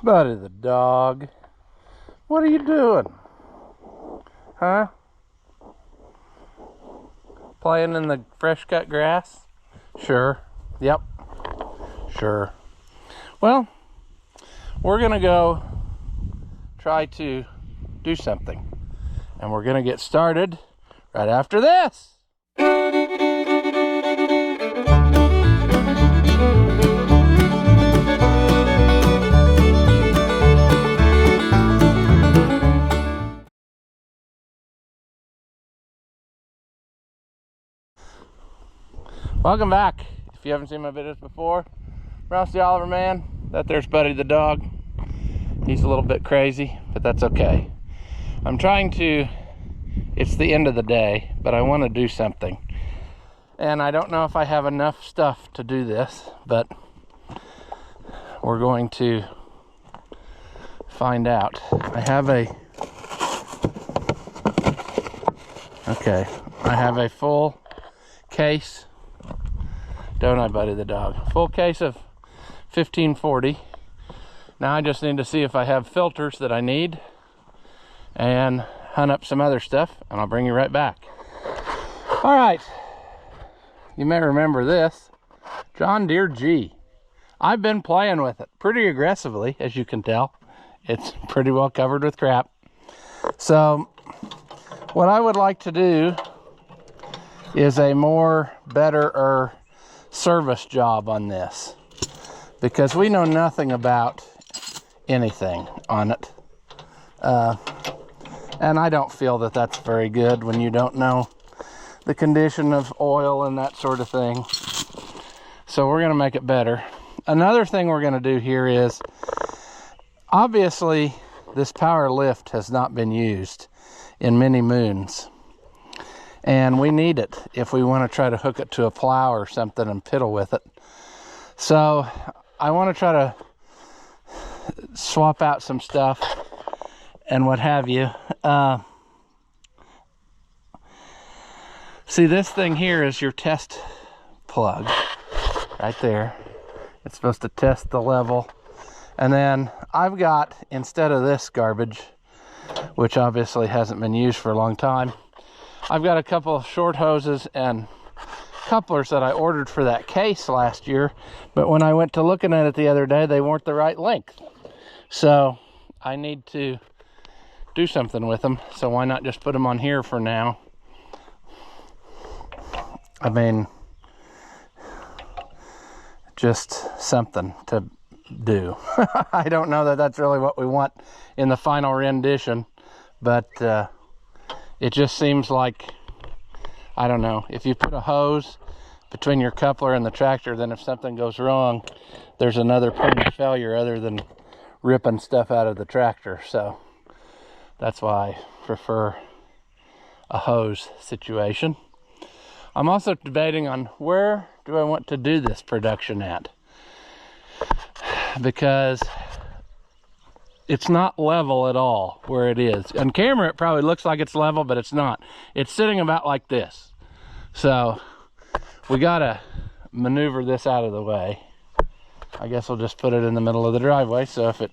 Buddy the dog. What are you doing? Huh? Playing in the fresh cut grass? Sure. Yep. Sure. Well, we're gonna go try to do something. And we're gonna get started right after this. Welcome back. If you haven't seen my videos before, Brownstown Man, that there's Buddy the dog. He's a little bit crazy, but that's okay. I'm trying to, it's the end of the day, but I want to do something. And I don't know if I have enough stuff to do this, but we're going to find out. I have a full case, don't I, Buddy the dog? Full case of 1540. Now I just need to see if I have filters that I need and hunt up some other stuff, and I'll bring you right back. All right, you may remember this John Deere G. I've been playing with it pretty aggressively, as you can tell. It's pretty well covered with crap. So what I would like to do is a better service job on this, because we know nothing about anything on it, and I don't feel that that's very good when you don't know the condition of oil and that sort of thing. So we're going to make it better. Another thing we're going to do here is, obviously this power lift has not been used in many moons, and we need it if we want to try to hook it to a plow or something and piddle with it. So I want to try to swap out some stuff and what have you. See, this thing here is your test plug right there. It's supposed to test the level. And then I've got, instead of this garbage, which obviously hasn't been used for a long time, I've got a couple of short hoses and couplers that I ordered for that case last year, but when I went to looking at it the other day, they weren't the right length. So I need to do something with them. So why not just put them on here for now? I mean, just something to do. I don't know that that's really what we want in the final rendition, but it just seems like, I don't know, if you put a hose between your coupler and the tractor, then if something goes wrong, there's another point of failure other than ripping stuff out of the tractor. So that's why I prefer a hose situation. I'm also debating on where do I want to do this production at, because it's not level at all where it is. On camera it probably looks like it's level, but it's not. It's sitting about like this. So we gotta maneuver this out of the way. I guess we'll just put it in the middle of the driveway, so if it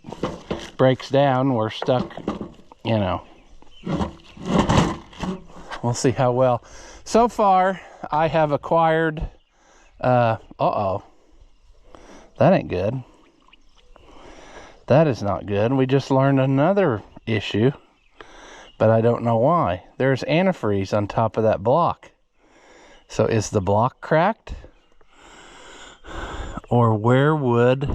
breaks down, we're stuck, you know. We'll see how well. So far, I have acquired, uh-oh, that ain't good. That is not good. We just learned another issue, but I don't know why. There's antifreeze on top of that block. So is the block cracked? Or where would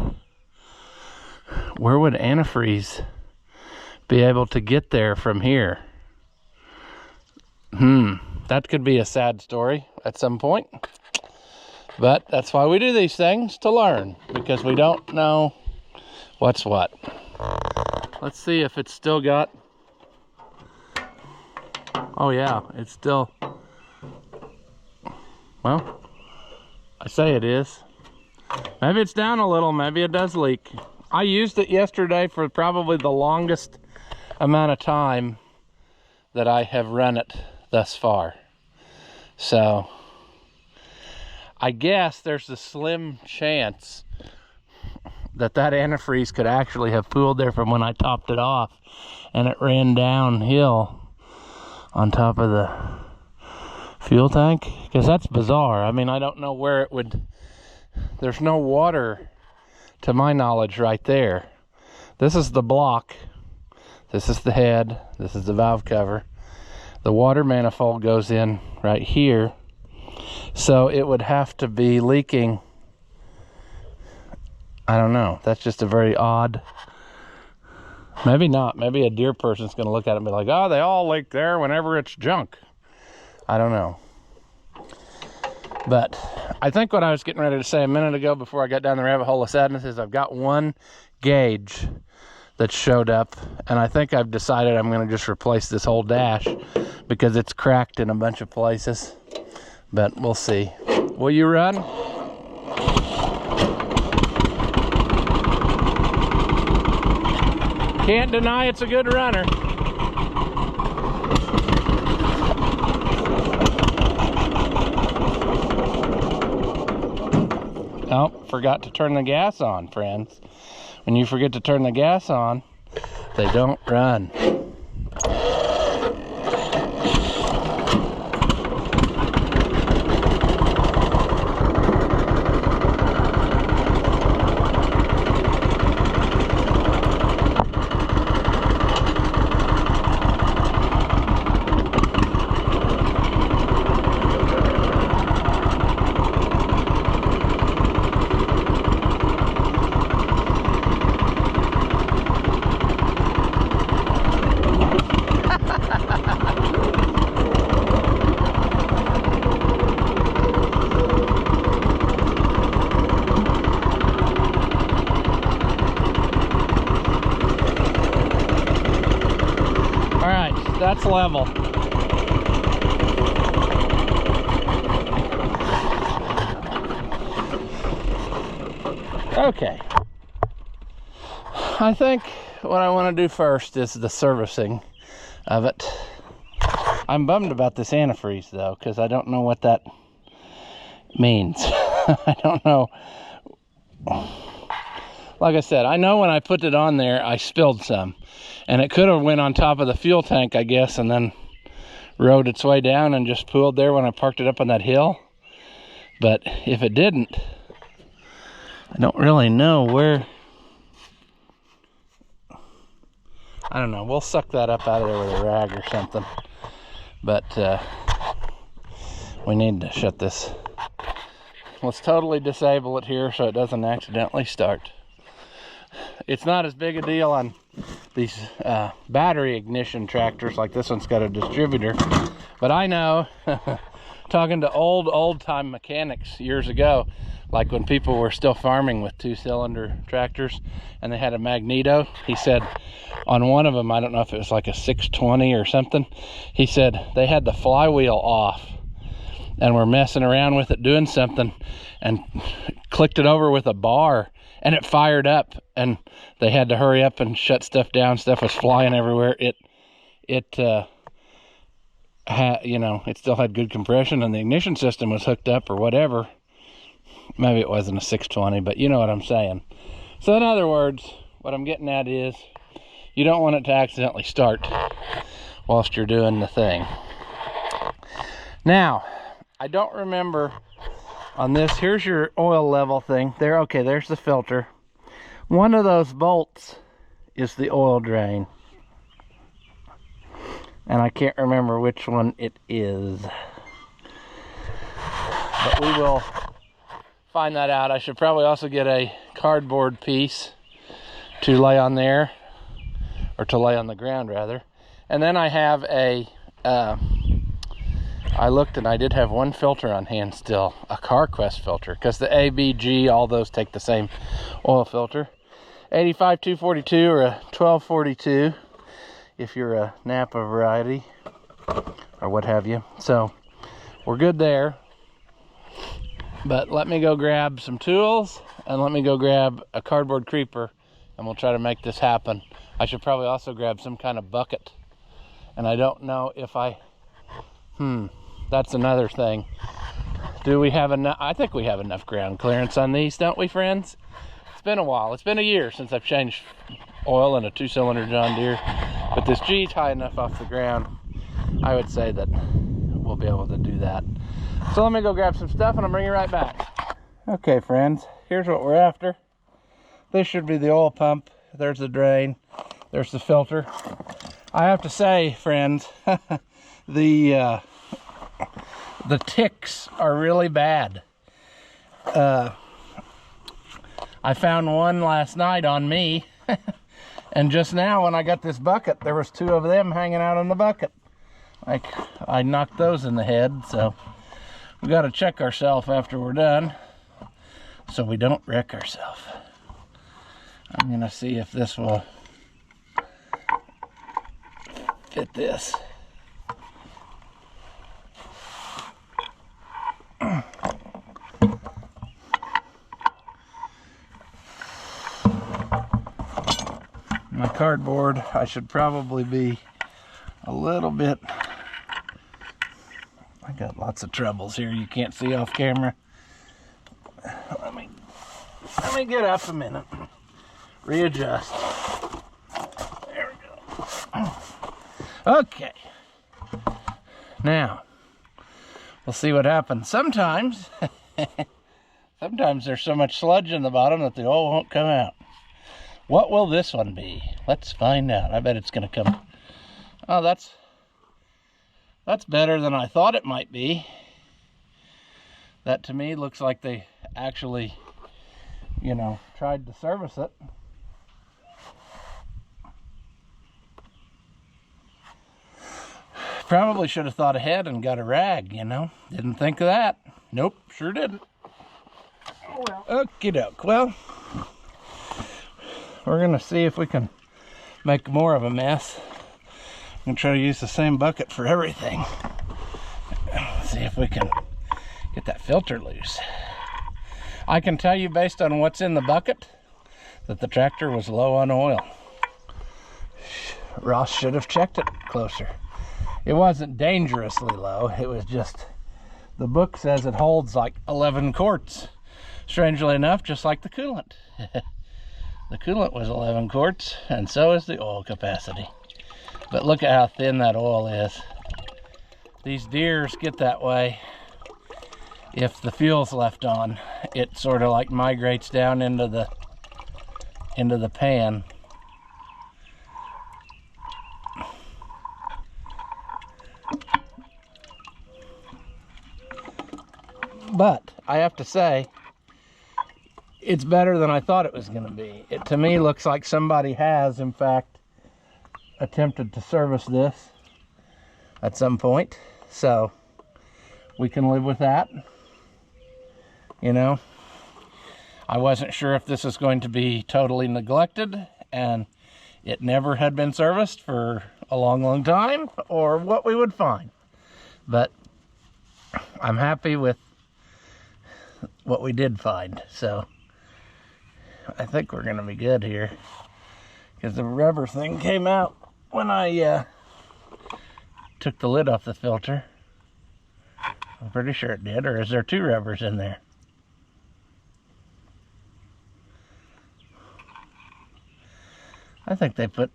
antifreeze be able to get there from here? That could be a sad story at some point. But that's why we do these things, to learn, because we don't know what's what. Let's see if it's still got, oh yeah, it's still, well, I say it is. Maybe it's down a little, maybe it does leak. I used it yesterday for probably the longest amount of time that I have run it thus far. So I guess there's a slim chance that antifreeze could actually have pooled there from when I topped it off, and it ran downhill on top of the fuel tank, because that's bizarre. I mean, I don't know where it would. There's no water to my knowledge right there. This is the block, this is the head, this is the valve cover. The water manifold goes in right here, so it would have to be leaking. I don't know, that's just a very odd. Maybe not. Maybe a Deere person's going to look at it and be like, oh, they all leak there whenever it's junk. I don't know. But I think what I was getting ready to say a minute ago before I got down the rabbit hole of sadness is I've got one gauge that showed up, and I think I've decided I'm going to just replace this whole dash because it's cracked in a bunch of places. But we'll see. Will you run? Can't deny it's a good runner. Oh, forgot to turn the gas on, friends. When you forget to turn the gas on, they don't run. That's level. Okay. I think what I want to do first is the servicing of it. I'm bummed about this antifreeze though, because I don't know what that means. I don't know. Like I said, I know when I put it on there, I spilled some. And it could have went on top of the fuel tank, I guess, and then rode its way down and just pooled there when I parked it up on that hill. But if it didn't, I don't really know where. I don't know. We'll suck that up out of there with a rag or something. But we need to shut this. Let's totally disable it here so it doesn't accidentally start. It's not as big a deal on these battery ignition tractors, like this one's got a distributor. But I know, talking to old-time mechanics years ago, like when people were still farming with 2-cylinder tractors and they had a magneto, he said on one of them, I don't know if it was like a 620 or something, he said they had the flywheel off and were messing around with it doing something and clicked it over with a bar and it fired up, and they had to hurry up and shut stuff down. Stuff was flying everywhere. It still had good compression, and the ignition system was hooked up or whatever. Maybe it wasn't a 620, but you know what I'm saying. So in other words, what I'm getting at is you don't want it to accidentally start whilst you're doing the thing. Now, I don't remember on this. Here's your oil level thing. There, okay, there's the filter. One of those bolts is the oil drain. And I can't remember which one it is. But we will find that out. I should probably also get a cardboard piece to lay on there, or to lay on the ground rather. And then I have a I looked and I did have one filter on hand still, a CarQuest filter, because the A, B, G, all those take the same oil filter. 85 242 or a 1242 if you're a Napa variety or what have you. So we're good there. But let me go grab some tools and let me go grab a cardboard creeper and we'll try to make this happen. I should probably also grab some kind of bucket. And I don't know if that's another thing. Do we have enough? I think we have enough ground clearance on these, don't we, friends? It's been a while. It's been a year since I've changed oil in a 2-cylinder John Deere, but this G's high enough off the ground, I would say that we'll be able to do that. So let me go grab some stuff and I'll bring you right back. Okay friends, here's what we're after. This should be the oil pump. There's the drain, there's the filter. I have to say, friends, the ticks are really bad. I found one last night on me, and just now when I got this bucket, there was 2 of them hanging out in the bucket. Like, I knocked those in the head, so we got to check ourselves after we're done so we don't wreck ourselves. I'm gonna see if this will fit this. My cardboard, I should probably be a little bit, I got lots of troubles here you can't see off camera. Let me get up a minute, readjust. There we go. Okay, now we'll see what happens. Sometimes there's so much sludge in the bottom that the oil won't come out. What will this one be? Let's find out. I bet it's gonna come. Oh, that's better than I thought it might be. That to me looks like they actually, you know, tried to service it. Probably should have thought ahead and got a rag, you know. Didn't think of that. Nope, sure didn't. Oh well. Okie doke. Well, we're gonna see if we can make more of a mess. I'm gonna try to use the same bucket for everything. See if we can get that filter loose. I can tell you based on what's in the bucket that the tractor was low on oil. Ross should have checked it closer. It wasn't dangerously low, it was just, the book says it holds like 11 quarts. Strangely enough, just like the coolant. The coolant was 11 quarts, and so is the oil capacity. But look at how thin that oil is. These Deeres get that way if the fuel's left on. It sort of like migrates down into the pan. But I have to say, it's better than I thought it was going to be. It to me looks like somebody has, in fact, attempted to service this at some point. So we can live with that. You know, I wasn't sure if this was going to be totally neglected and it never had been serviced for a long, long time, or what we would find. But I'm happy with what we did find. So I think we're gonna be good here, because the rubber thing came out when I took the lid off the filter. I'm pretty sure it did. Or is there 2 rubbers in there? I think they put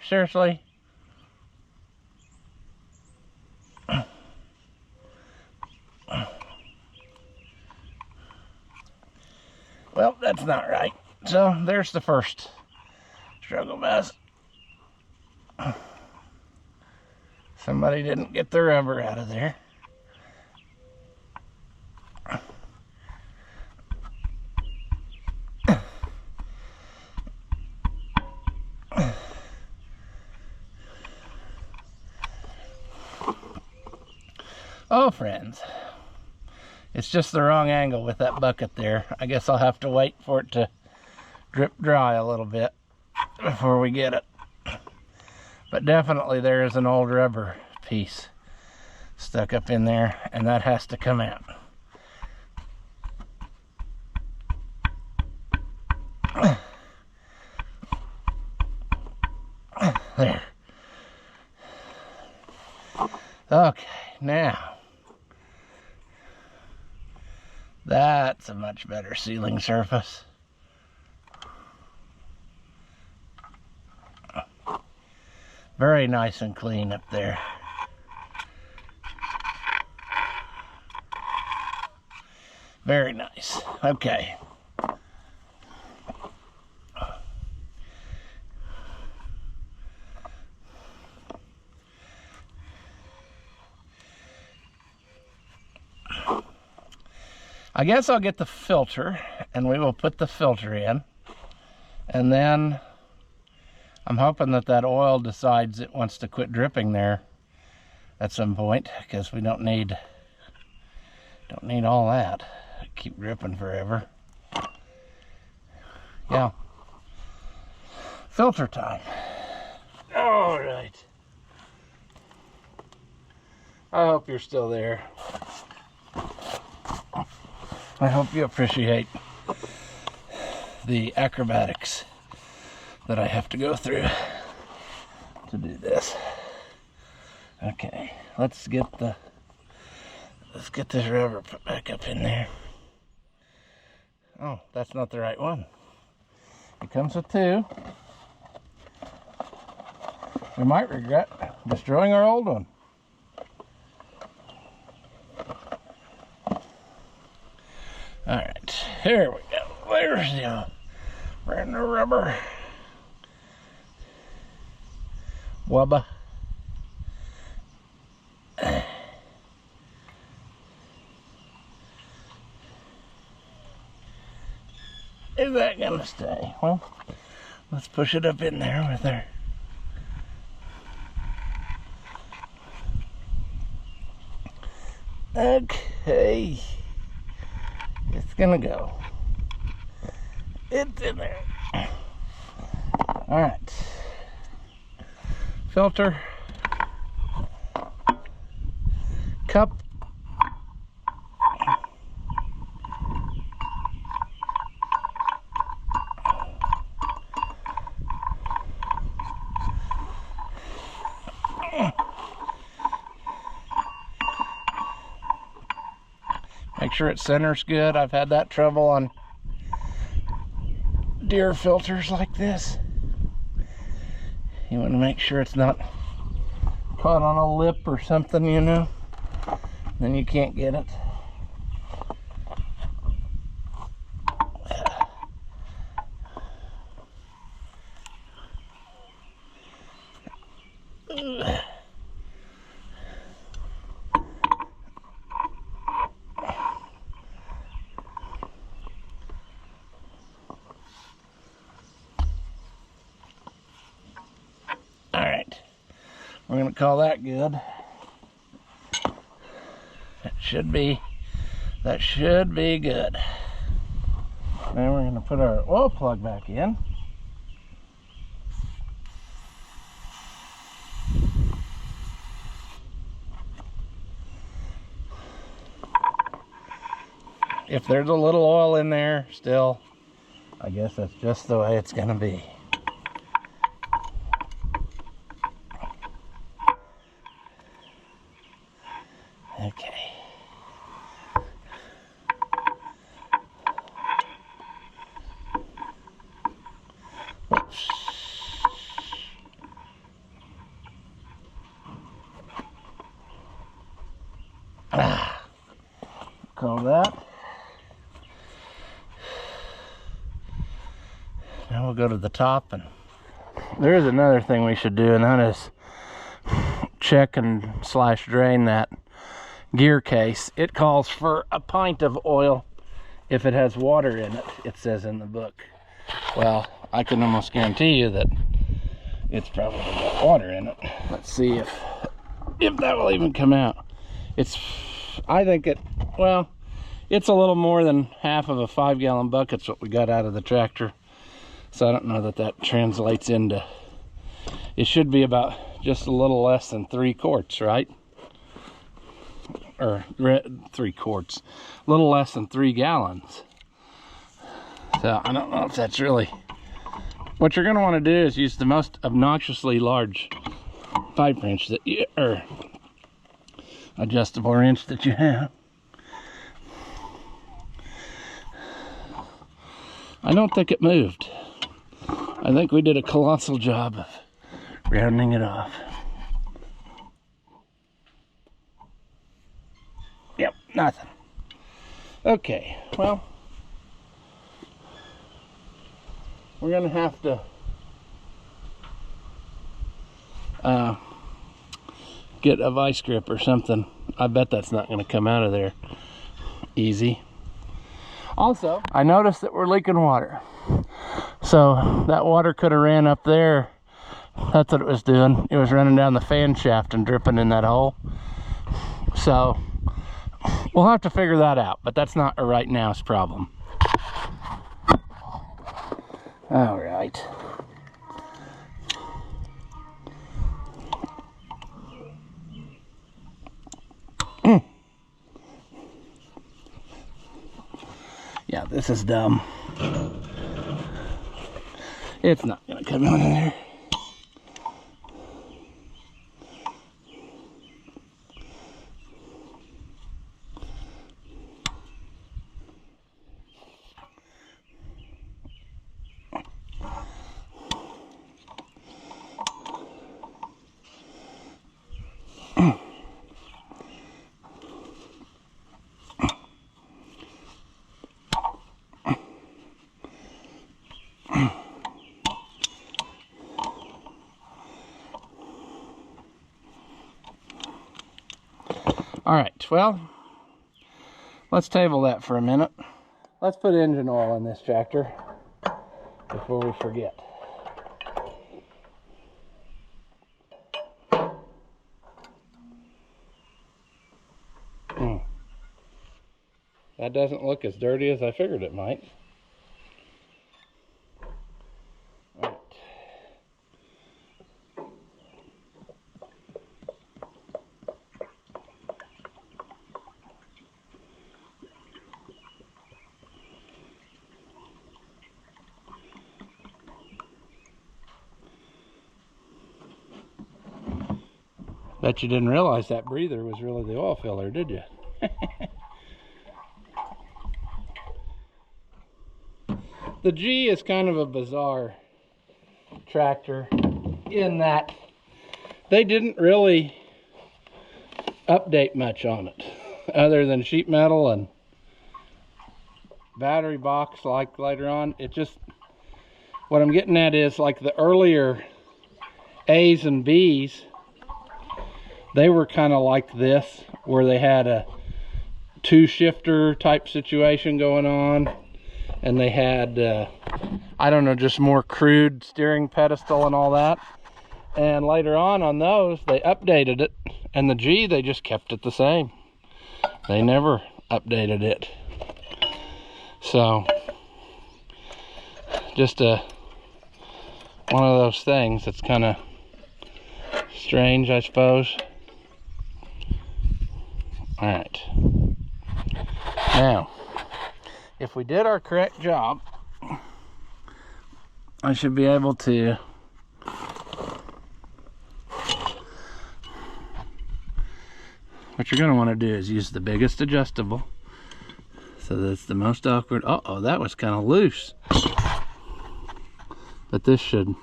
seriously? Well, that's not right. So there's the first struggle mess. Somebody didn't get the rubber out of there. Oh, friends. It's just the wrong angle with that bucket there. I guess I'll have to wait for it to drip dry a little bit before we get it. But definitely there is an old rubber piece stuck up in there, and that has to come out. There. Okay, now That's a much better sealing surface. Very nice and clean up there. Very nice. Okay. I guess I'll get the filter and we will put the filter in, and then I'm hoping that that oil decides it wants to quit dripping there at some point, because we don't need all that. Keep dripping forever. Yeah. Filter time. All right. I hope you're still there. I hope you appreciate the acrobatics that I have to go through to do this. Okay, let's get this rubber put back up in there. Oh, that's not the right one. It comes with two. We might regret destroying our old one. All right, here we go. There's the brand new rubber. Wubba. Is that gonna stay? Well, let's push it up in there with her. Okay. It's gonna go. It's in there. All right. Filter. Cup. Make sure it centers good. I've had that trouble on Deere filters like this. You want to make sure it's not caught on a lip or something, you know. Then you can't get it. We're going to call that good. That should be good. Now we're going to put our oil plug back in. If there's a little oil in there still, I guess that's just the way it's going to be. Okay. Oops. Call that. Now we'll go to the top, and there is another thing we should do, and that is check and / drain that gear case. It calls for a pint of oil if it has water in it, it says in the book. Well, I can almost guarantee you that it's probably got water in it. Let's see if that will even come out. I think well, it's a little more than half of a 5-gallon bucket's what we got out of the tractor. So I don't know that translates into, it should be about just a little less than 3 quarts, right? Or 3 quarts, a little less than 3 gallons. So I don't know if that's really, what you're going to want to do is use the most obnoxiously large pipe wrench or adjustable wrench that you have. I don't think it moved. I think we did a colossal job of rounding it off. Yep, nothing. Okay, well, we're gonna have to get a vice grip or something. I bet that's not gonna come out of there easy. Also, I noticed that we're leaking water. So that water could have ran up there. That's what it was doing. It was running down the fan shaft and dripping in that hole. So we'll have to figure that out, but that's not a right now's problem. All right. Yeah, this is dumb. It's not gonna come out of there. All right, well, let's table that for a minute. Let's put engine oil in this tractor before we forget. That doesn't look as dirty as I figured it might. Bet you didn't realize that breather was really the oil filler, did you? The G is kind of a bizarre tractor in that they didn't really update much on it other than sheet metal and battery box like later on. It just, what I'm getting at is like the earlier A's and B's, they were kind of like this, where they had a two shifter type situation going on, and they had I don't know, just more crude steering pedestal and all that. And later on those, they updated it, and the G, they just kept it the same. They never updated it. So just one of those things that's kind of strange, I suppose. All right, now if we did our correct job, I should be able to what you're going to want to do is use the biggest adjustable, so that's the most awkward. Uh-oh, that was kind of loose, but this should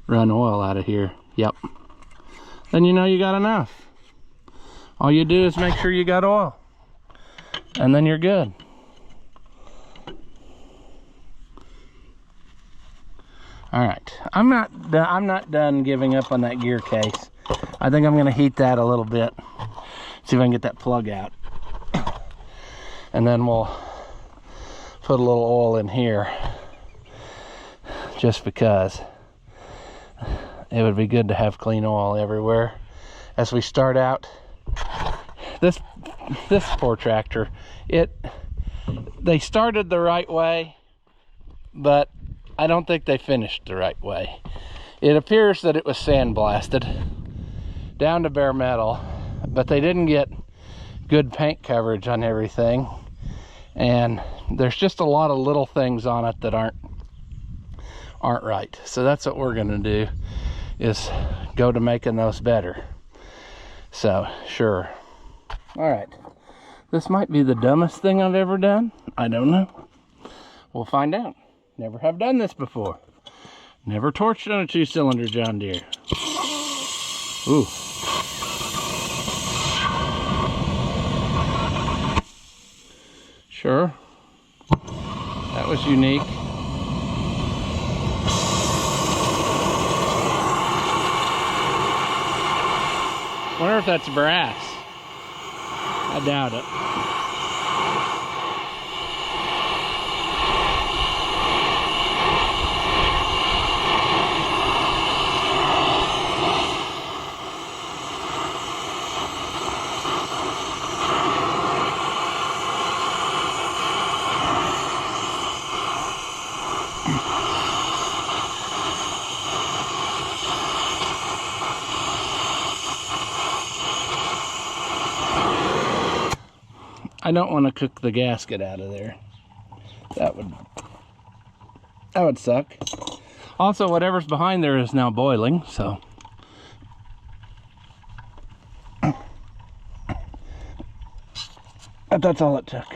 run oil out of here. Yep, then you know you got enough. All you do is make sure you got oil, and then you're good. All right, I'm not done giving up on that gear case. I think I'm gonna heat that a little bit, see if I can get that plug out, and then we'll put a little oil in here, just because it would be good to have clean oil everywhere as we start out. This poor tractor, they started the right way, but I don't think they finished the right way. It appears that it was sandblasted down to bare metal, but they didn't get good paint coverage on everything, and there's just a lot of little things on it that aren't right. So that's what we're gonna do, is go to making those better. So sure. All right, this might be the dumbest thing I've ever done. I don't know, We'll find out. Never have done this before. Never torched on a 2-cylinder John Deere. Ooh. Sure. That was unique. Wonder if that's brass. I doubt it. I don't want to cook the gasket out of there. That would suck. Also, whatever's behind there is now boiling, so. But that's all it took.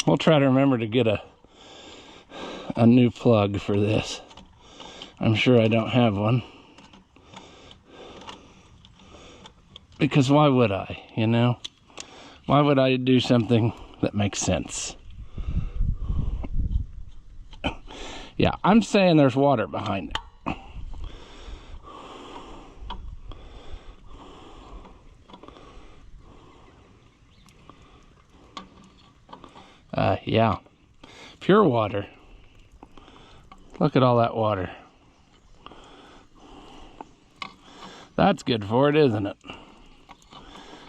We'll try to remember to get a new plug for this. I'm sure I don't have one. Because why would I, you know? Why would I do something that makes sense? Yeah, I'm saying there's water behind it. Yeah, pure water. Look at all that water. That's good for it, isn't it?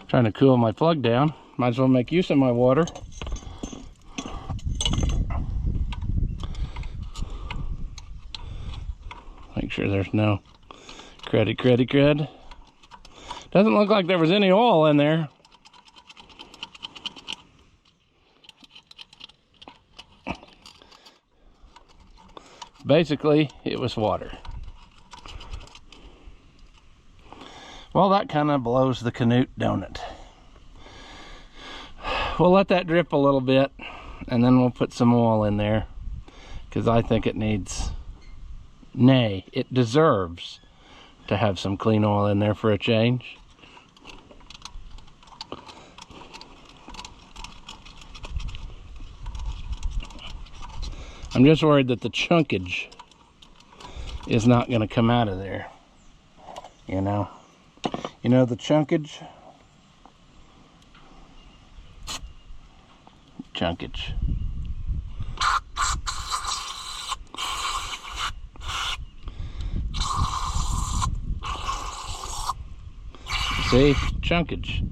Trying to cool my plug down. Might as well make use of my water. Make sure there's no crud. Doesn't look like there was any oil in there. Basically, it was water. Well, that kind of blows the canute, don't it? We'll let that drip a little bit, and then we'll put some oil in there, because I think it needs, nay, it deserves to have some clean oil in there for a change. I'm just worried that the chunkage is not going to come out of there, you know? You know the chunkage? Chunkage. See? Chunkage.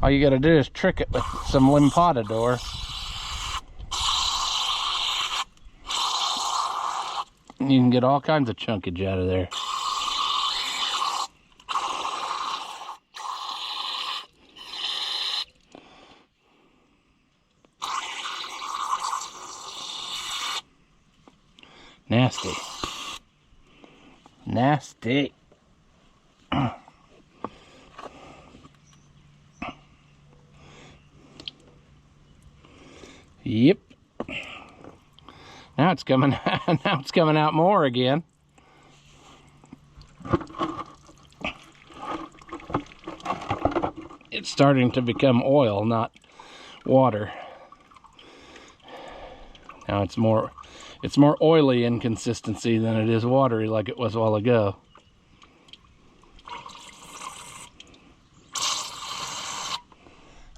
All you gotta do is trick it with some Limpadador. You can get all kinds of chunkage out of there. Nasty. Nasty. Yep. Now it's coming now it's coming out more again. It's starting to become oil, not water. Now it's more oily in consistency than it is watery like it was a while ago.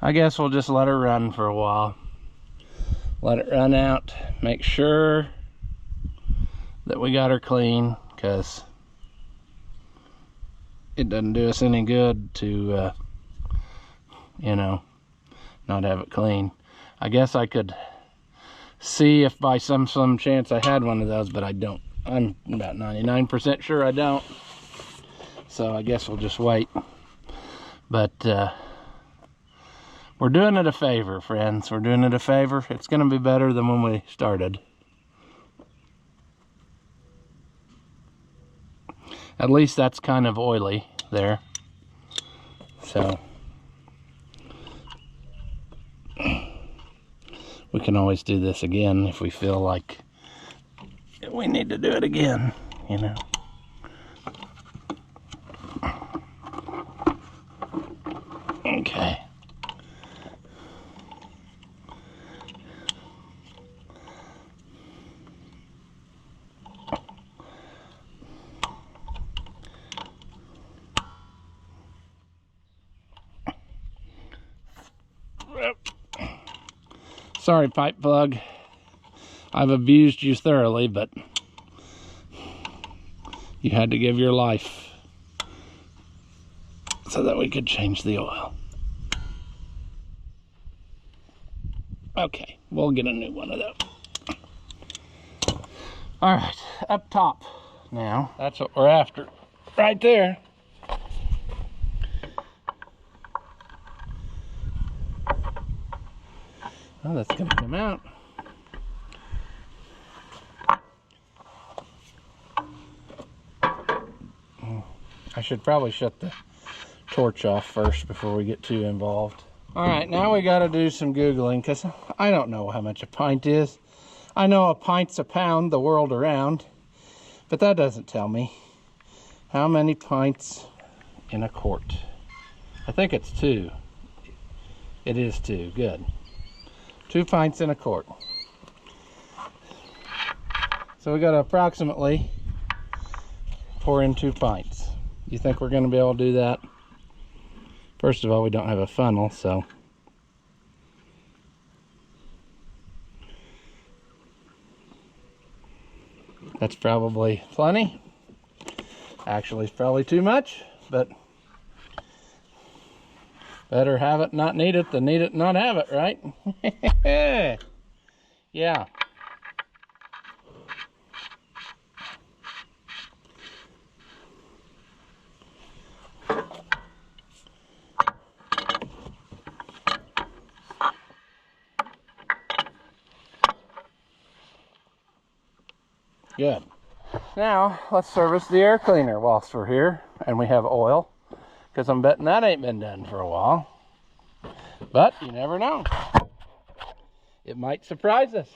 I guess we'll just let her run for a while. Let it run out, make sure that we got her clean, because it doesn't do us any good to, you know, not have it clean. I guess I could see if by some chance I had one of those, but I don't. I'm about 99% sure I don't. So I guess we'll just wait. But we're doing it a favor, friends. We're doing it a favor. It's going to be better than when we started. At least that's kind of oily there. So we can always do this again if we feel like we need to do it again, you know. Okay. Sorry, pipe plug. I've abused you thoroughly, but you had to give your life so that we could change the oil. Okay, we'll get a new one of those. All right, up top now. That's what we're after. Right there. Oh, that's gonna come out. I should probably shut the torch off first before we get too involved. All right, now we gotta do some Googling because I don't know how much a pint is. I know a pint's a pound the world around, but that doesn't tell me how many pints in a quart. I think it's 2. It is 2, good. 2 pints in a quart. So we got to approximately pour in 2 pints. You think we're going to be able to do that? First of all, we don't have a funnel, so that's probably plenty. Actually, it's probably too much, but better have it, not need it, than need it, not have it, right? Yeah. Good. Now, let's service the air cleaner whilst we're here and we have oil, because I'm betting that ain't been done for a while. But you never know. It might surprise us.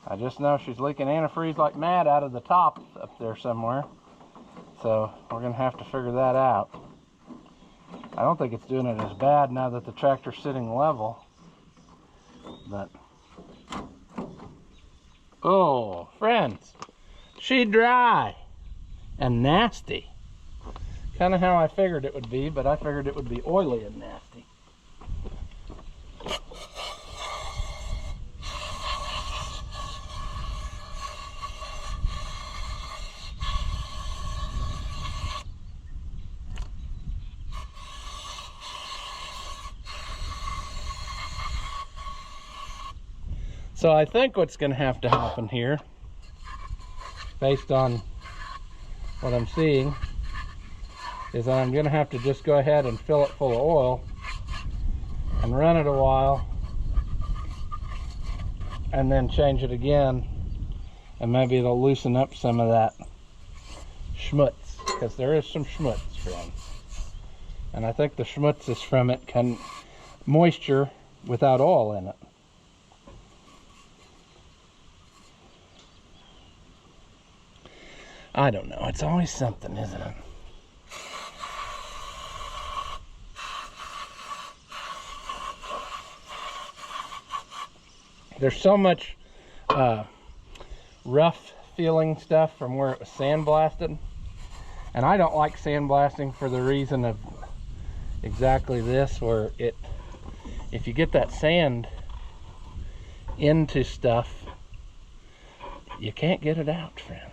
I just know she's leaking antifreeze like mad out of the top up there somewhere. So we're going to have to figure that out. I don't think it's doing it as bad now that the tractor's sitting level. But, oh, friends, she dry and nasty. Kind of how I figured it would be, but I figured it would be oily and nasty. So I think what's going to have to happen here, based on what I'm seeing, is that I'm going to have to just go ahead and fill it full of oil and run it a while and then change it again, and maybe it'll loosen up some of that schmutz, because there is some schmutz, friends. And I think the schmutz is from it, moisture without oil in it. I don't know, it's always something, isn't it? There's so much rough feeling stuff from where it was sandblasted, and I don't like sandblasting for the reason of exactly this, where if you get that sand into stuff, you can't get it out, friends.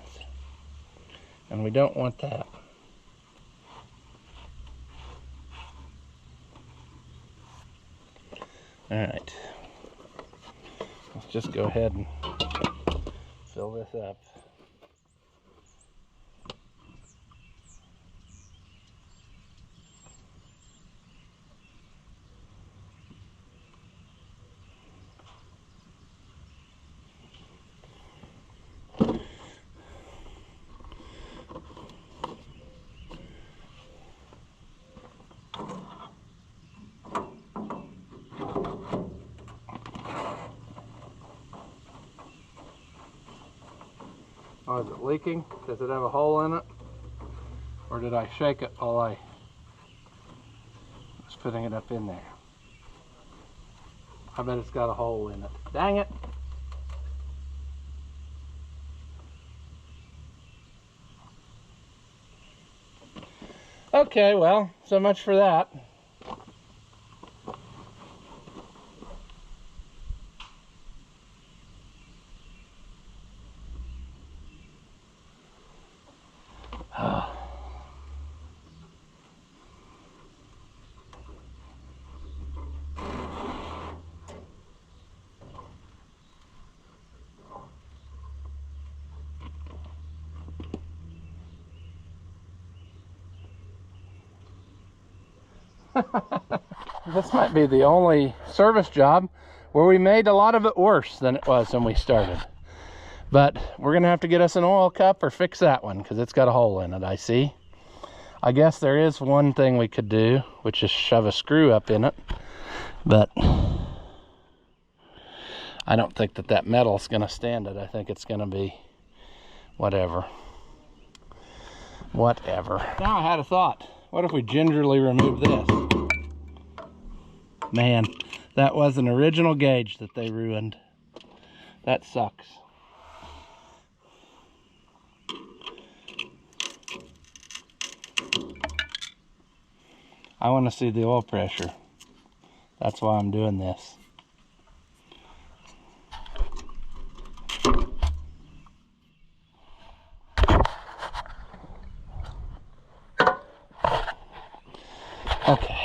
And we don't want that. All right. Let's just go ahead and fill this up. Oh, is it leaking? Does it have a hole in it? Or did I shake it while I was putting it up in there? I bet it's got a hole in it. Dang it! Okay, well, so much for that. This might be the only service job where we made a lot of it worse than it was when we started. But we're gonna have to get us an oil cup or fix that one because it's got a hole in it, I see. I guess there is one thing we could do, which is shove a screw up in it. But I don't think that that metal's gonna stand it. I think it's gonna be whatever. Whatever. Now I had a thought. What if we gingerly remove this? Man, that was an original gauge that they ruined. That sucks. I want to see the oil pressure. That's why I'm doing this. Okay.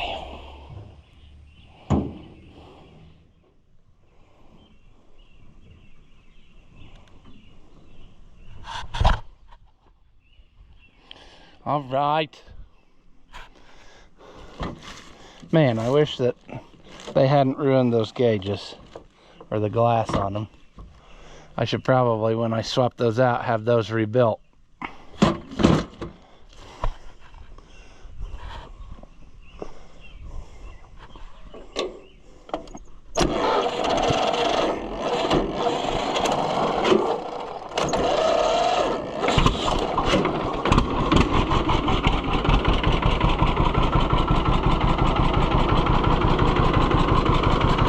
All right. Man, I wish that they hadn't ruined those gauges or the glass on them. I should probably, when I swap those out, have those rebuilt.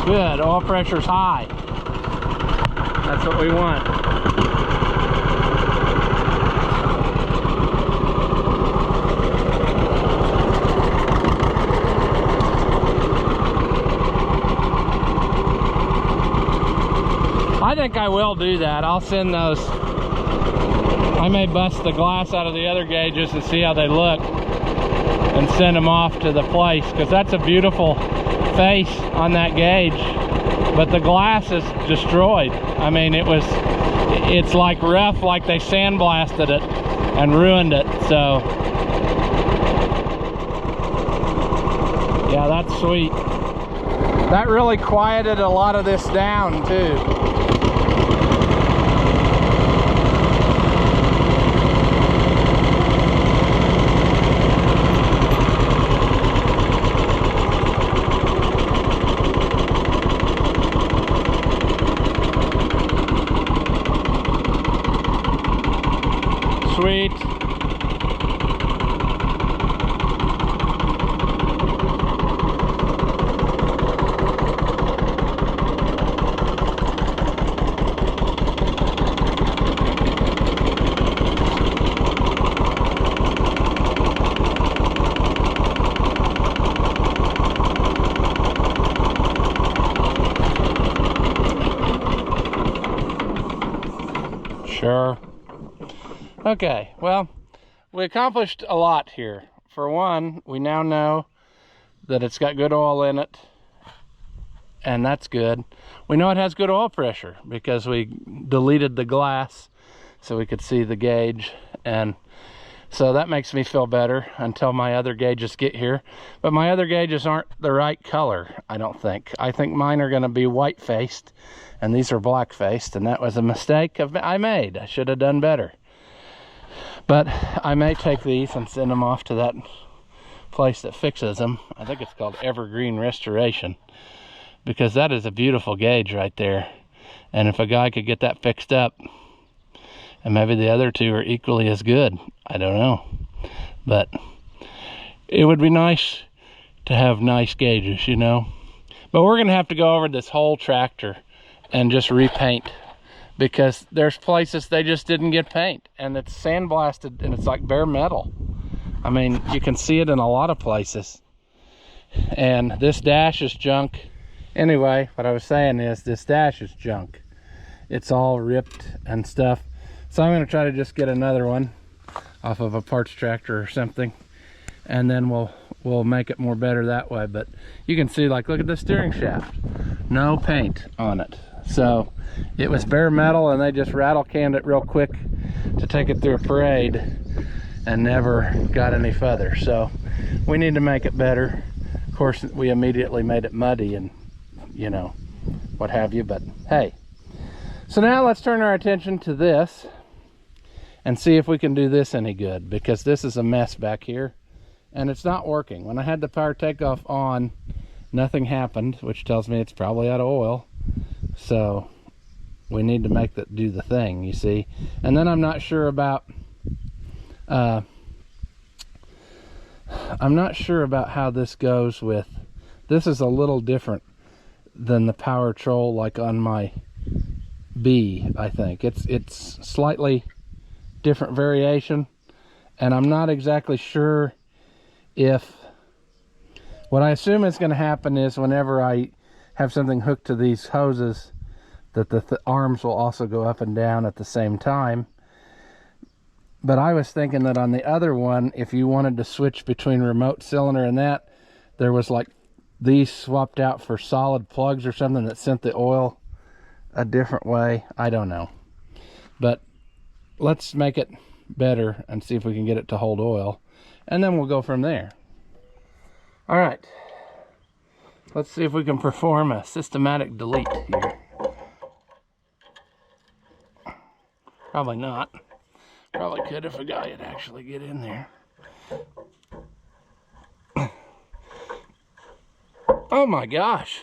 Good, oil pressure's high. That's what we want. I think I will do that. I'll send those. I may bust the glass out of the other gauges and see how they look and send them off to the place, because that's a beautiful face on that gauge, but the glass is destroyed. I mean, it's like rough, like they sandblasted it and ruined it. So yeah, that's sweet. That really quieted a lot of this down too. Sweet. Sure. Okay, well, we accomplished a lot here. For one, we now know that it's got good oil in it, and that's good. We know it has good oil pressure because we deleted the glass so we could see the gauge, and so that makes me feel better until my other gauges get here. But my other gauges aren't the right color, I don't think. I think mine are going to be white-faced, and these are black-faced, and that was a mistake I made. I should have done better. But I may take these and send them off to that place that fixes them. I think it's called Evergreen Restoration, because that is a beautiful gauge right there. And if a guy could get that fixed up, And maybe the other two are equally as good. I don't know. But it would be nice to have nice gauges, you know. But we're gonna have to go over this whole tractor and just repaint, because there's places they just didn't get paint, and it's sandblasted and it's like bare metal. I mean, you can see it in a lot of places. And this dash is junk. Anyway, what I was saying is this dash is junk. It's all ripped and stuff. So I'm gonna try to just get another one off of a parts tractor or something, and then we'll make it more better that way. But you can see, like, look at the steering shaft, no paint on it. So it was bare metal, and they just rattle canned it real quick to take it through a parade and never got any further. So we need to make it better. Of course, we immediately made it muddy and, you know, what have you, but hey. So now let's turn our attention to this and see if we can do this any good, because this is a mess back here and it's not working. When I had the power takeoff on, nothing happened, which tells me it's probably out of oil. So we need to make that do the thing, you see. And then I'm not sure about how this goes with, this is a little different than the powertrol like on my B, I think. It's slightly different variation, and I'm not exactly sure if, what I assume is going to happen is whenever I have something hooked to these hoses, that the arms will also go up and down at the same time. But I was thinking that on the other one, if you wanted to switch between remote cylinder and that, there was like these swapped out for solid plugs or something that sent the oil a different way. I don't know. But let's make it better and see if we can get it to hold oil, and then we'll go from there. All right. Let's see if we can perform a systematic delete here. Probably not. Probably could if a guy would actually get in there. Oh my gosh.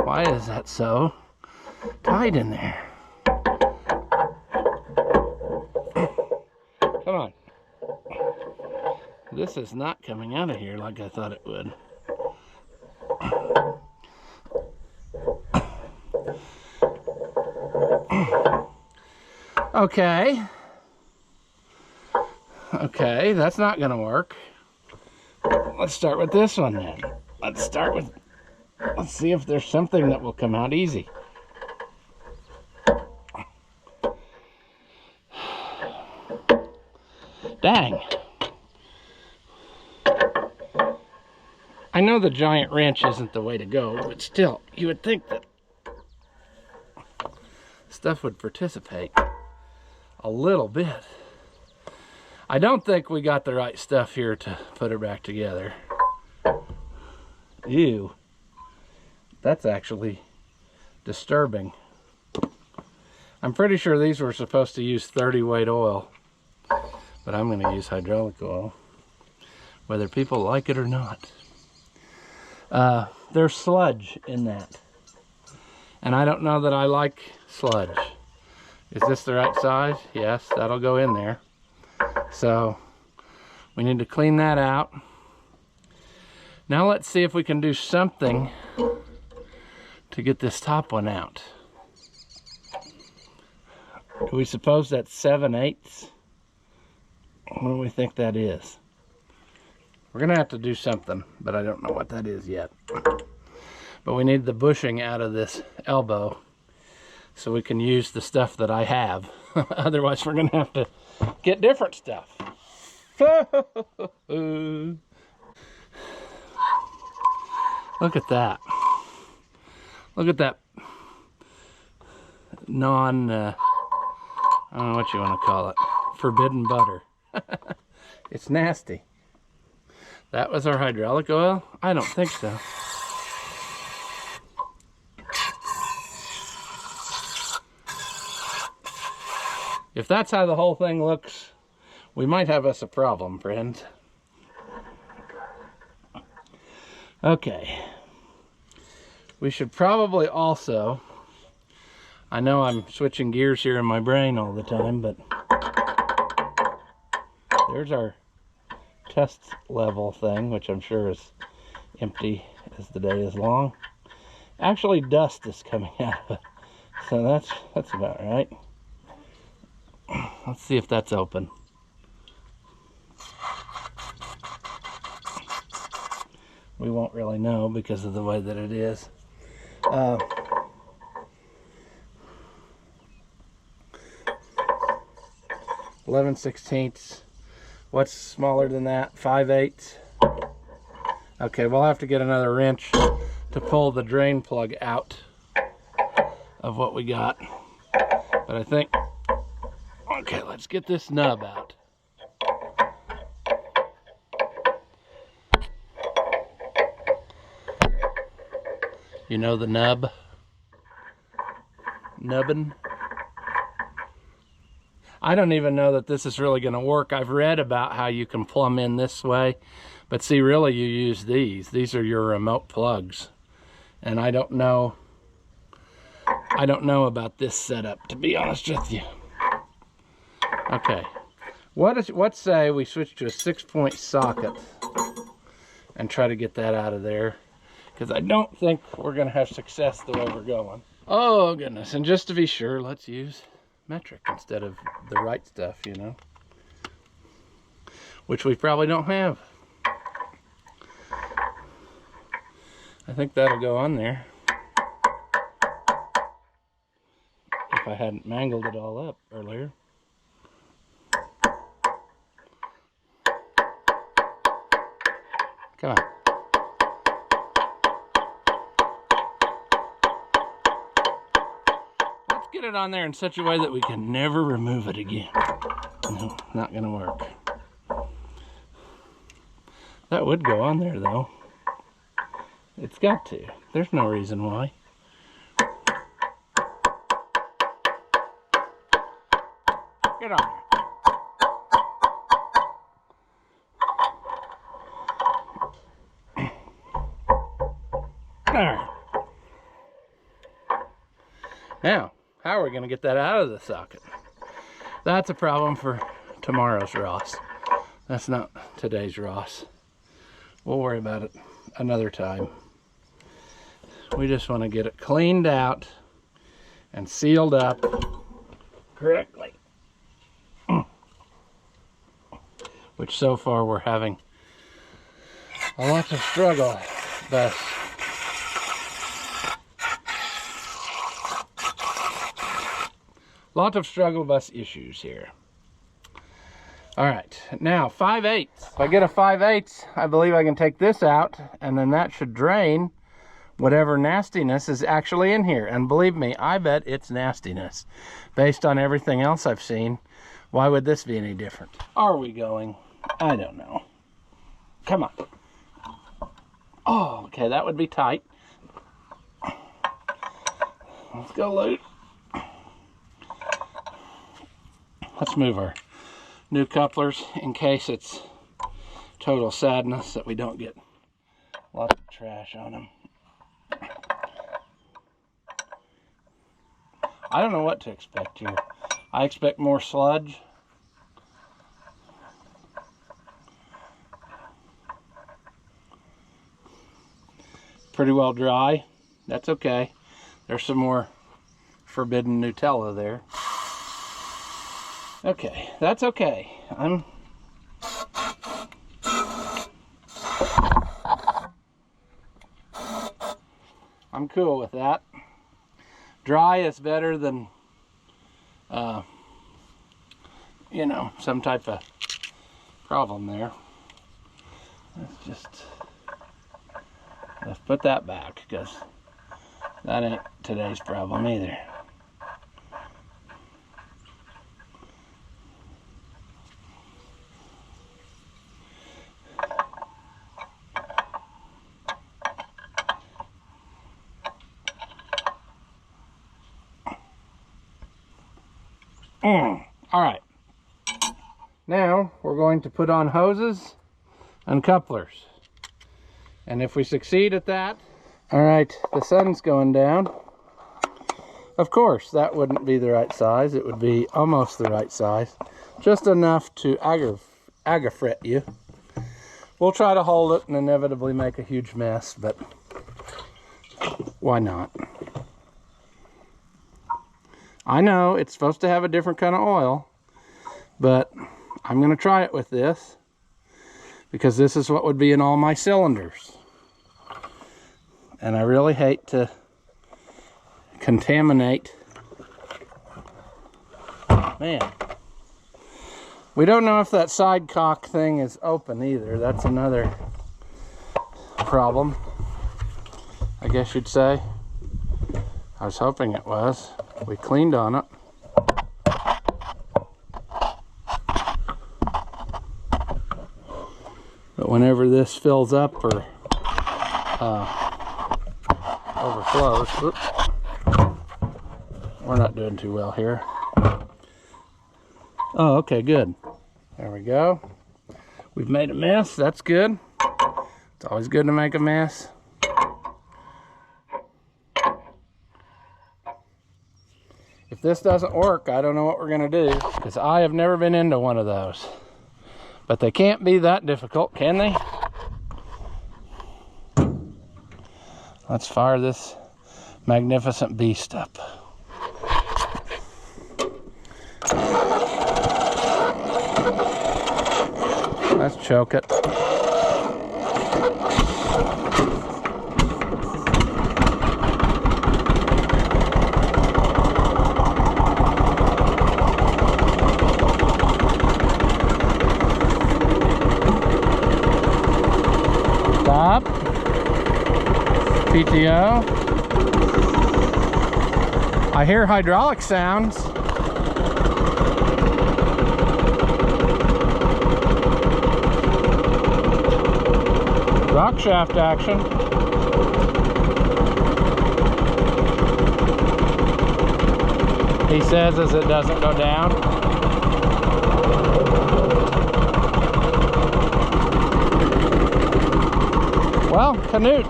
Why is that so tight in there? Come on. This is not coming out of here like I thought it would. Okay, that's not gonna work. Let's start with this one then. Let's see if there's something that will come out easy. Dang. I know the giant wrench isn't the way to go, but still, you would think that stuff would participate a little bit. I don't think we got the right stuff here to put it back together. Ew. That's actually disturbing. I'm pretty sure these were supposed to use 30 weight oil, but I'm going to use hydraulic oil, whether people like it or not. There's sludge in that, and I don't know that I like sludge. Is this the right size? Yes, that'll go in there. So we need to clean that out. Now let's see if we can do something to get this top one out. Do we suppose that's 7/8? What do we think that is? We're gonna have to do something, but I don't know what that is yet. But we need the bushing out of this elbow so we can use the stuff that I have. Otherwise we're gonna have to get different stuff. Look at that. Look at that I don't know what you want to call it, forbidden butter. It's nasty. That was our hydraulic oil? I don't think so. If that's how the whole thing looks, we might have us a problem, friend. Okay. We should probably also, I know I'm switching gears here in my brain all the time, but there's our test level thing, which I'm sure is empty as the day is long. Actually, dust is coming out of it, so that's about right. Let's see if that's open. We won't really know because of the way that it is. 11/16. What's smaller than that? 5/8. Okay, we'll have to get another wrench to pull the drain plug out of what we got. But I think, okay, let's get this nub out. You know the nub? Nubbin? I don't even know that this is really going to work. I've read about how you can plumb in this way, but see, really you use these. These are your remote plugs. And I don't know about this setup, to be honest with you. Okay. Let's say we switch to a 6-point socket and try to get that out of there, because I don't think we're going to have success the way we're going. Oh goodness, and just to be sure, let's use metric instead of the right stuff, you know, which we probably don't have. I think that'll go on there if I hadn't mangled it all up earlier. Come on. Let's get it on there in such a way that we can never remove it again. No, not gonna work. That would go on there though. It's got to. There's no reason why. Get on there. There. Now, how are we going to get that out of the socket? That's a problem for tomorrow's Ross. That's not today's Ross. We'll worry about it another time. We just want to get it cleaned out and sealed up correctly. Which so far we're having a lot of struggle thus. Lot of struggle bus issues here. All right, now 5/8. If I get a 5/8, I believe I can take this out, and then that should drain whatever nastiness is actually in here. And believe me, I bet it's nastiness. Based on everything else I've seen, why would this be any different? Are we going? I don't know. Come on. Oh, okay, that would be tight. Let's go loot. Let's move our new couplers in case it's total sadness that we don't get lots of trash on them. I don't know what to expect here. I expect more sludge. Pretty well dry. That's okay. There's some more forbidden Nutella there. Okay, that's okay. I'm cool with that. Dry is better than, you know, some type of problem there. Let's put that back, because that ain't today's problem either. All right, now we're going to put on hoses and couplers, and if we succeed at that, all right, the sun's going down. Of course, that wouldn't be the right size. It would be almost the right size. Just enough to aggravate you. We'll try to hold it and inevitably make a huge mess, but why not? I know it's supposed to have a different kind of oil, but I'm going to try it with this because this is what would be in all my cylinders. And I really hate to contaminate. Man, we don't know if that side cock thing is open either. That's another problem, I guess you'd say. I was hoping it was. We cleaned on it. But whenever this fills up or overflows, whoops, we're not doing too well here. Oh, okay, good. There we go. We've made a mess. That's good. It's always good to make a mess. If this doesn't work, I don't know what we're going to do, because I have never been into one of those. But they can't be that difficult, can they? Let's fire this magnificent beast up. Let's choke it. Stop. PTO. I hear hydraulic sounds. Rock shaft action. He says as it doesn't go down. Well, Canute.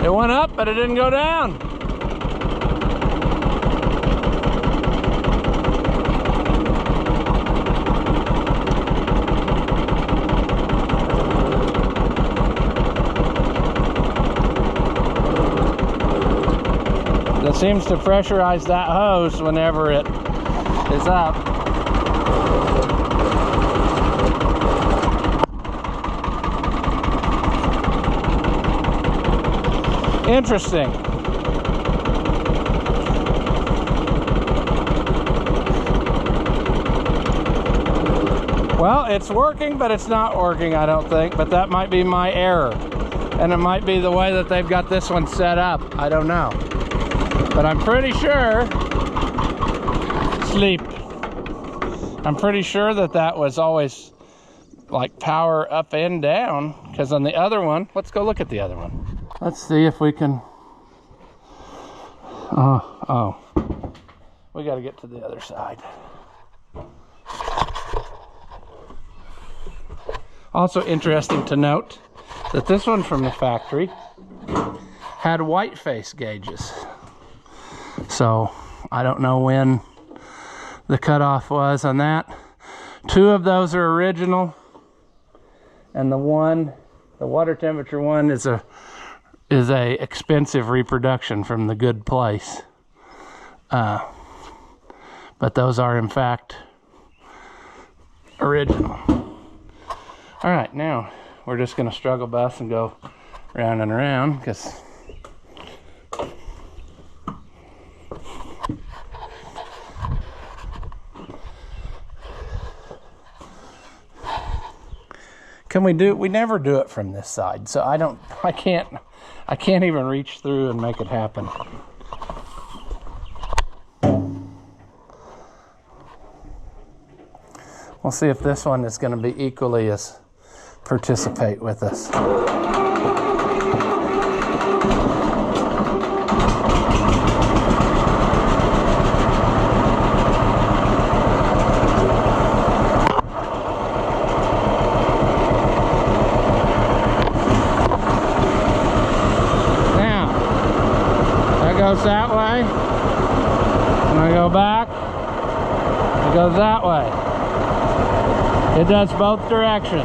It went up, but it didn't go down. That seems to pressurize that hose whenever it is up. Interesting. Well, it's working, but it's not working, I don't think. But that might be my error. And it might be the way that they've got this one set up. I don't know. But I'm pretty sure, sleep. I'm pretty sure that that was always like power up and down, because on the other one, let's go look at the other one. Let's see if we can, we got to get to the other side. Also interesting to note that this one from the factory had white face gauges. So I don't know when the cutoff was on that. 2 of those are original, and the water temperature one is a expensive reproduction from the good place. But those are in fact original. All right, now we're just going to struggle bus and go round and around, because we never do it from this side, so I can't even reach through and make it happen. We'll see if this one is going to be equally as participate with us. Now, that goes that way. goes that way. It does both directions.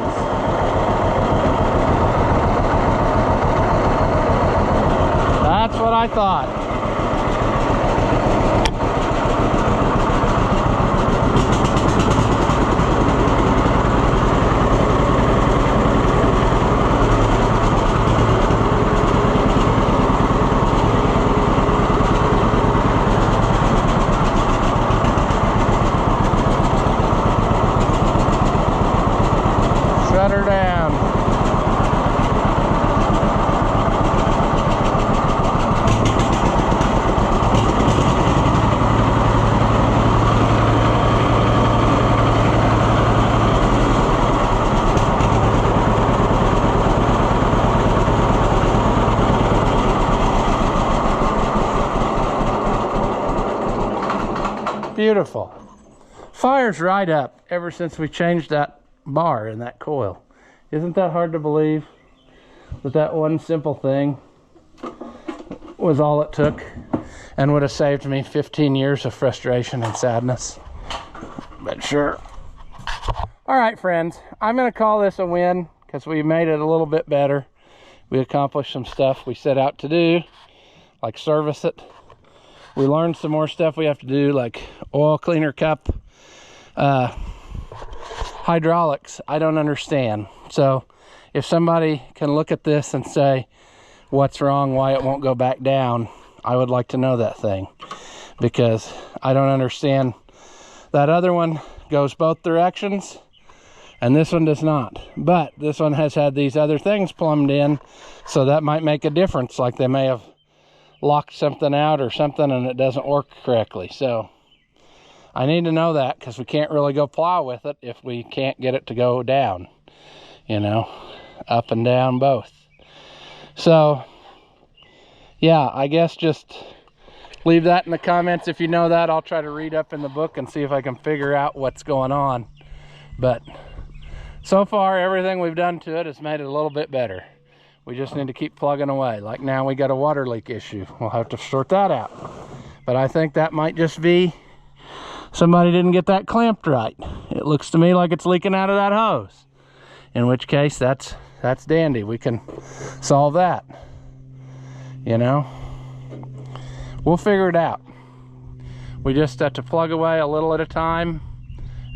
That's what I thought. Shut her down. Beautiful. Fire's right up ever since we changed that bar in that coil. Isn't that hard to believe? That one simple thing was all it took and would have saved me 15 years of frustration and sadness. But sure. All right, friends, I'm going to call this a win because we made it a little bit better. We accomplished some stuff we set out to do, like service it. We learned some more stuff we have to do, like oil cleaner cup, hydraulics. I don't understand. So if somebody can look at this and say what's wrong, why it won't go back down, I would like to know that thing, because I don't understand. That other one goes both directions and this one does not, but this one has had these other things plumbed in, so that might make a difference. Like they may have locked something out or something and it doesn't work correctly. So I need to know that, because we can't really go plow with it if we can't get it to go down, you know, up and down both. So yeah, I guess just leave that in the comments if you know that. I'll try to read up in the book and see if I can figure out what's going on. But so far everything we've done to it has made it a little bit better. We just need to keep plugging away. Like now we got a water leak issue. We'll have to sort that out. But I think that might just be somebody didn't get that clamped right. It looks to me like it's leaking out of that hose. In which case, that's dandy. We can solve that. You know? We'll figure it out. We just have to plug away a little at a time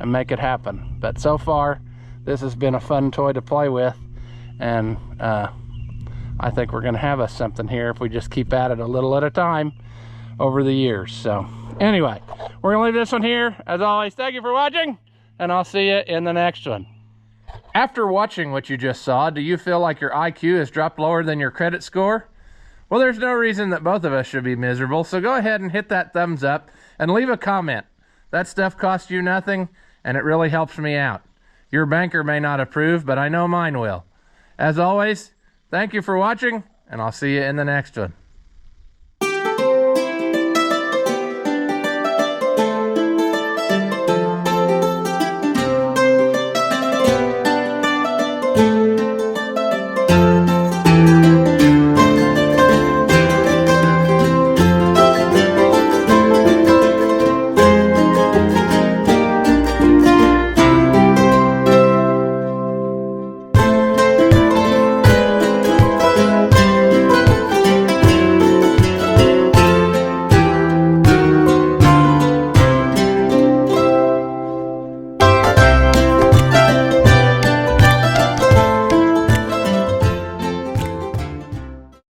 and make it happen. But so far, this has been a fun toy to play with. And I think we're going to have us something here if we just keep at it a little at a time over the years. So anyway, we're going to leave this one here. As always, thank you for watching, and I'll see you in the next one. After watching what you just saw, do you feel like your IQ has dropped lower than your credit score? Well, there's no reason that both of us should be miserable, so go ahead and hit that thumbs up and leave a comment. That stuff costs you nothing, and it really helps me out. Your banker may not approve, but I know mine will. As always, thank you for watching, and I'll see you in the next one.